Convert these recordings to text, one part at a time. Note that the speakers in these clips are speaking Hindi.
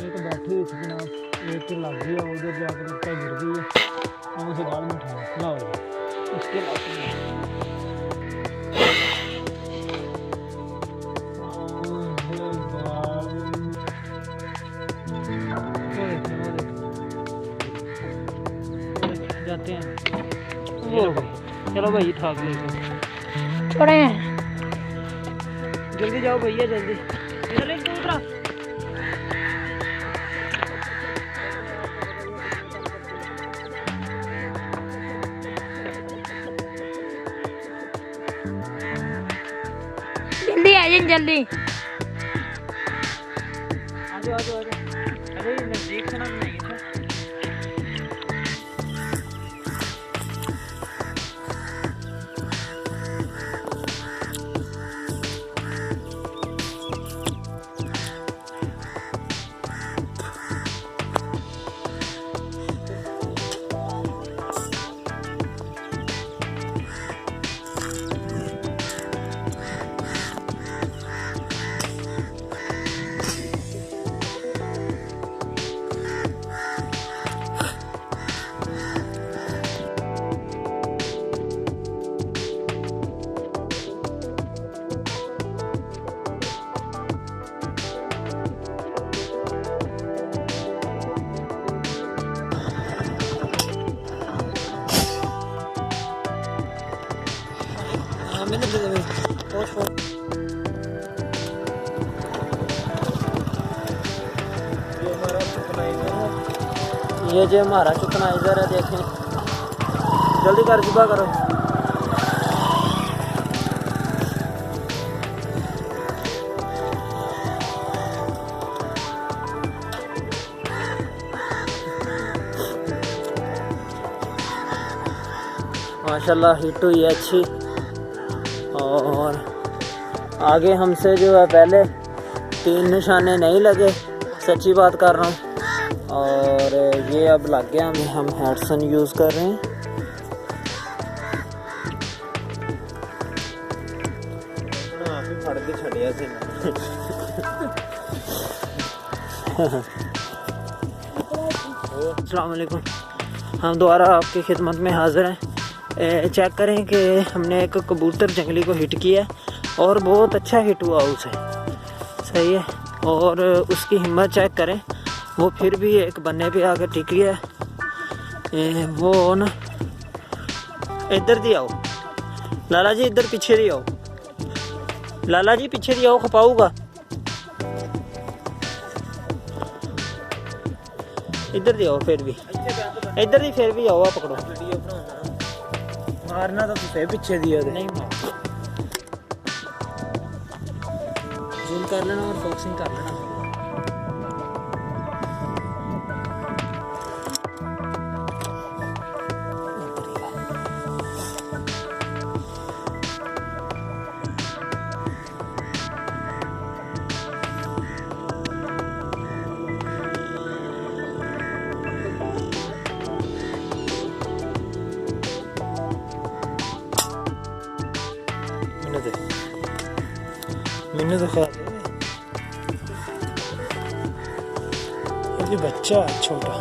एक बैठी हुई थी जनाब, एक तो लग गई है उधर जाकर उसका गिर गई है और उसे गाल में उठाया लाओ इसके जाते हैं। चलो भाई ठाक लेके छोड़े जल्दी जाओ भैया जल्दी। इधर एक दूसरा जल्दी आ जाए जल्दी। आजो आजो आजो। अरे नजदीक से ना नहीं था। मैंने ये जो हमारा चुकनाइजर है देखें, जल्दी कर जुबा करो। माशाल्लाह हिट हुई है अच्छी। और आगे हमसे जो है पहले 3 निशाने नहीं लगे, सच्ची बात कर रहा हूँ। और ये अब लग गया हमें, हम हैटसन यूज़ कर रहे हैं। अस्सलाम वालेकुम, हम दोबारा आपकी खिदमत में हाज़िर हैं। चेक करें कि हमने एक कबूतर जंगली को हिट किया और बहुत अच्छा हिट हुआ उसे, सही है। और उसकी हिम्मत चेक करें, वो फिर भी एक बन्ने पे आकर टिक गया। वो ना इधर दी आओ लाला जी, इधर पीछे दी आओ लाला जी, पीछे दी आओ खपाऊगा। इधर दी आओ, फिर भी इधर ही फिर भी आओ, पकड़ो मारना तो फिर पीछे दिया नहीं मार। जूम कर लेना और फोकसिंग कर लेना। मैंने तो खा ये बच्चा छोटा।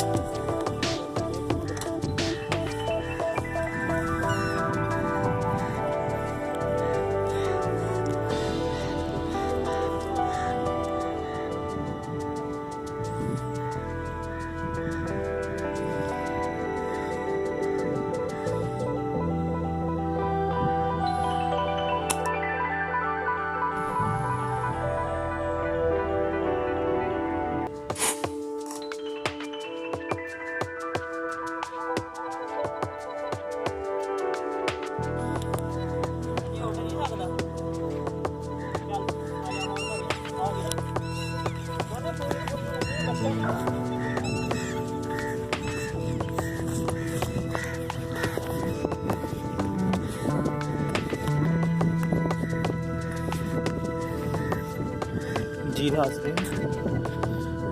जी हाज़िर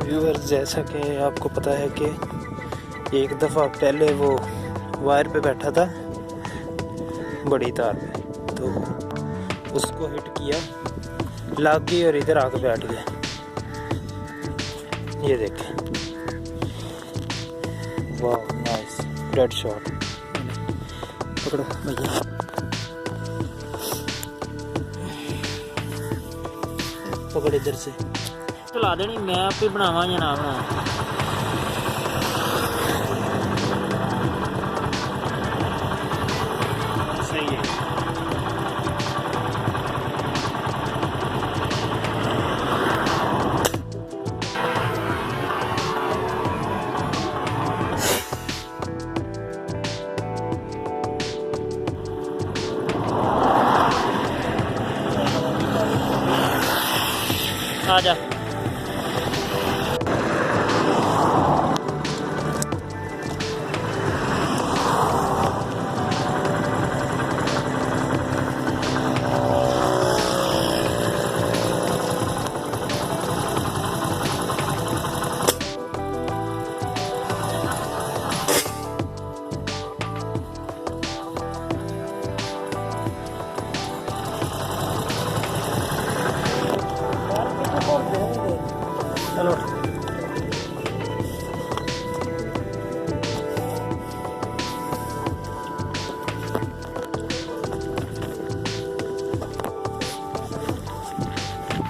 व्यूअर्स, जैसा कि आपको पता है कि एक दफ़ा पहले वो वायर पे बैठा था बड़ी तार पे, तो उसको हिट किया, लग गई और इधर आके बैठ गया। ये देखें, वाह नाइस डेड शॉट। पकड़ो भैया, पकड़ इधर से चला देनी, मैं आप ही बनावा या ना बनावा। सही है। आजा चलो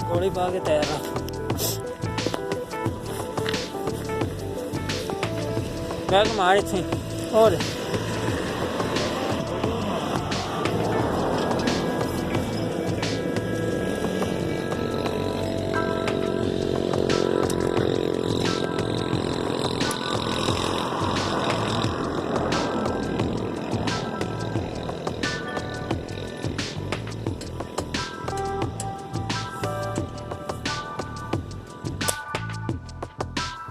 गोली पा के तैयार है। बैग मारे थे और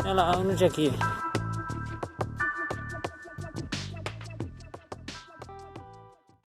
चला चकिए।